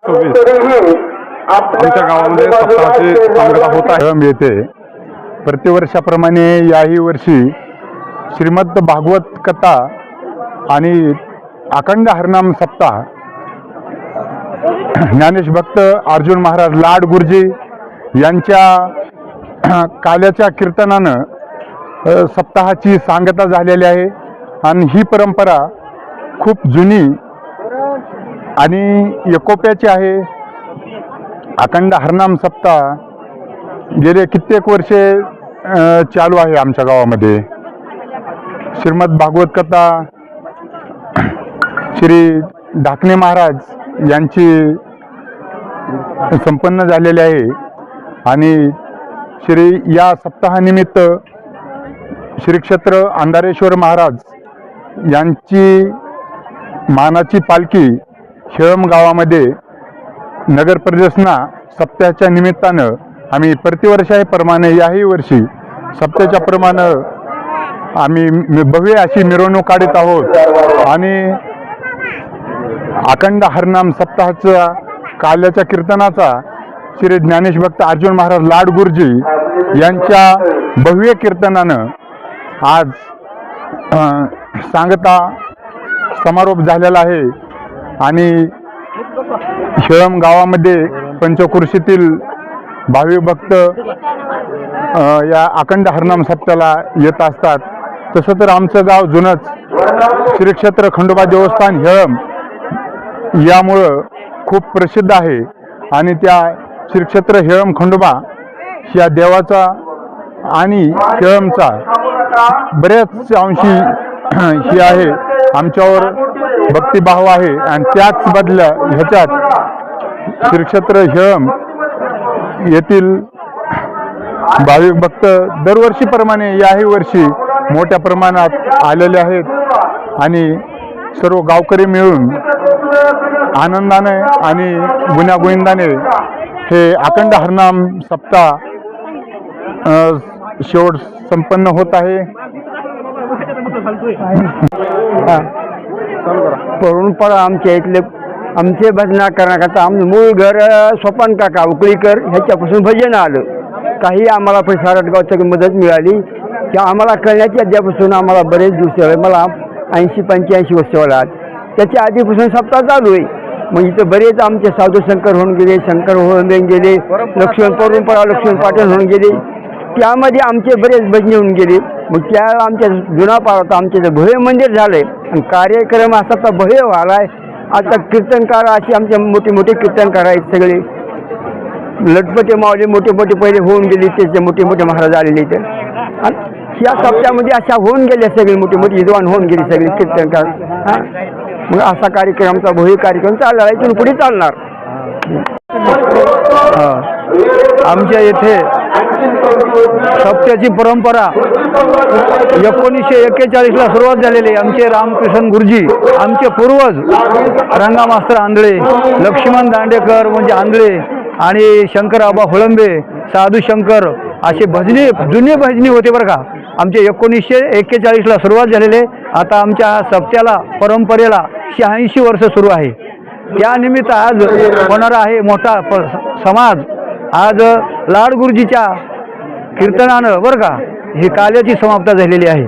आमच्या गावामध्ये सप्ताहाची सांगता होत आहे। येथे प्रतिवर्षाप्रमाणे याही वर्षी श्रीमद भागवत कथा आणि अखंड हरिनाम सप्ताह ज्ञानेश भक्त अर्जुन महाराज लाड गुरुजी यांच्या काल्याच्या कीर्तनानं सप्ताहाची सांगता झालेली आहे आणि ही परंपरा खूप जुनी आणि एकोप्याची आहे। अखंड हरिनाम सप्ताह गेले कित्येक वर्षे चालू आहे आमच्या गावामध्ये। श्रीमद भागवत कथा श्री ढाकणे महाराज यांची संपन्न झालेली आहे आणि श्री या सप्ताहानिमित्त श्री क्षेत्र अंधारेश्वर महाराज यांची मानाची पालखी शेळम गावामध्ये नगर परिदर्शना सप्त्याच्या निमित्तानं आम्ही प्रतिवर्षाप्रमाणे याही वर्षी सप्त्याच्या प्रमाणे आम्ही भव्य अशी मिरवणूक काढत आहोत आणि अखंड हरिनाम सप्ताहाचा काल्याच्या कीर्तनाचा श्री ज्ञानेश भक्त अर्जुन महाराज लाड गुरुजी यांच्या भव्य कीर्तनानं आज सांगता समारोप झालेला आहे आणि शेळम गावामध्ये पंचक्रोशीतील भावी भक्त या अखंड हरिनाम सप्त्याला येत असतात। तसं तर आमचं गाव जुनच श्री क्षेत्र खंडोबा देवस्थान शेळम यामुळं खूप प्रसिद्ध आहे आणि त्या श्री क्षेत्र शेळम खंडोबा या देवाचा आणि शेळमचा बऱ्याच अंशी ही आहे आमच्यावर भक्तिभाव आहे आणि त्याच बदल्या ह्याच्यात श्री क्षेत्र शेळम येथील भाविक भक्त दरवर्षीप्रमाणे याही वर्षी मोठ्या प्रमाणात आलेले आहेत आणि सर्व गावकरी मिळून आनंदाने आणि गुण्यागोविंदाने हे अखंड हरिनाम सप्ताह शेवट संपन्न होत आहे। परंपरा आमच्या इथले आमचे भजना करण्याकरता आमचं मूळ घर सोपान काका उकळीकर ह्याच्यापासून भजन आलं। काही आम्हाला पैसा रटगावची मदत मिळाली की आम्हाला कळण्याची अद्यापासून आम्हाला बरेच दिवस मला 80-85 वर्ष होतात। त्याच्या आधीपासून सप्ताह चालू आहे। मग इथं बरेच आमचे साधू शंकर होऊन गेले, शंकर होऊन गेले, लक्ष्मण परंपरा लक्ष्मण पाटील होऊन गेले, त्यामध्ये आमचे बरेच भजने होऊन गेले। मग त्या आमच्या जुना पारात आमचे भव्य मंदिर झालंय आणि कार्यक्रम असा तर भव्य व्हायलाय। आता कीर्तनकार असे आमचे मोठे मोठे कीर्तनकार आहेत सगळे लटपटे मावले मोठे मोठे पहिले होऊन गेले, त्याचे मोठे मोठे महाराज आलेले इथे आणि ह्या सप्त्यामध्ये अशा होऊन गेले सगळे मोठे मोठे विद्वान होऊन गेले सगळे कीर्तनकार। मग असा कार्यक्रमचा भव्य कार्यक्रम चालला आहे, इथून पुढे चालणार। आमच्या येथे सप्त्याची परंपरा 1941ला सुरुवात झालेली। आमचे रामकृष्ण गुरुजी आमचे पूर्वज रंगा मास्तर आंधळे, लक्ष्मण दांडेकर म्हणजे आंधळे आणि शंकराबा होळंबे, साधू शंकर असे भजनी जुने भजनी होते बरं का। आमचे 1941ला सुरुवात झालेले। आता आमच्या सप्त्याला परंपरेला 86 वर्ष सुरू आहे। त्यानिमित्त आज होणारा आहे मोठा समाज। आज लाड गुरुजीच्या कीर्तनानं बरं का ही काल्याची समाप्ती झालेली आहे।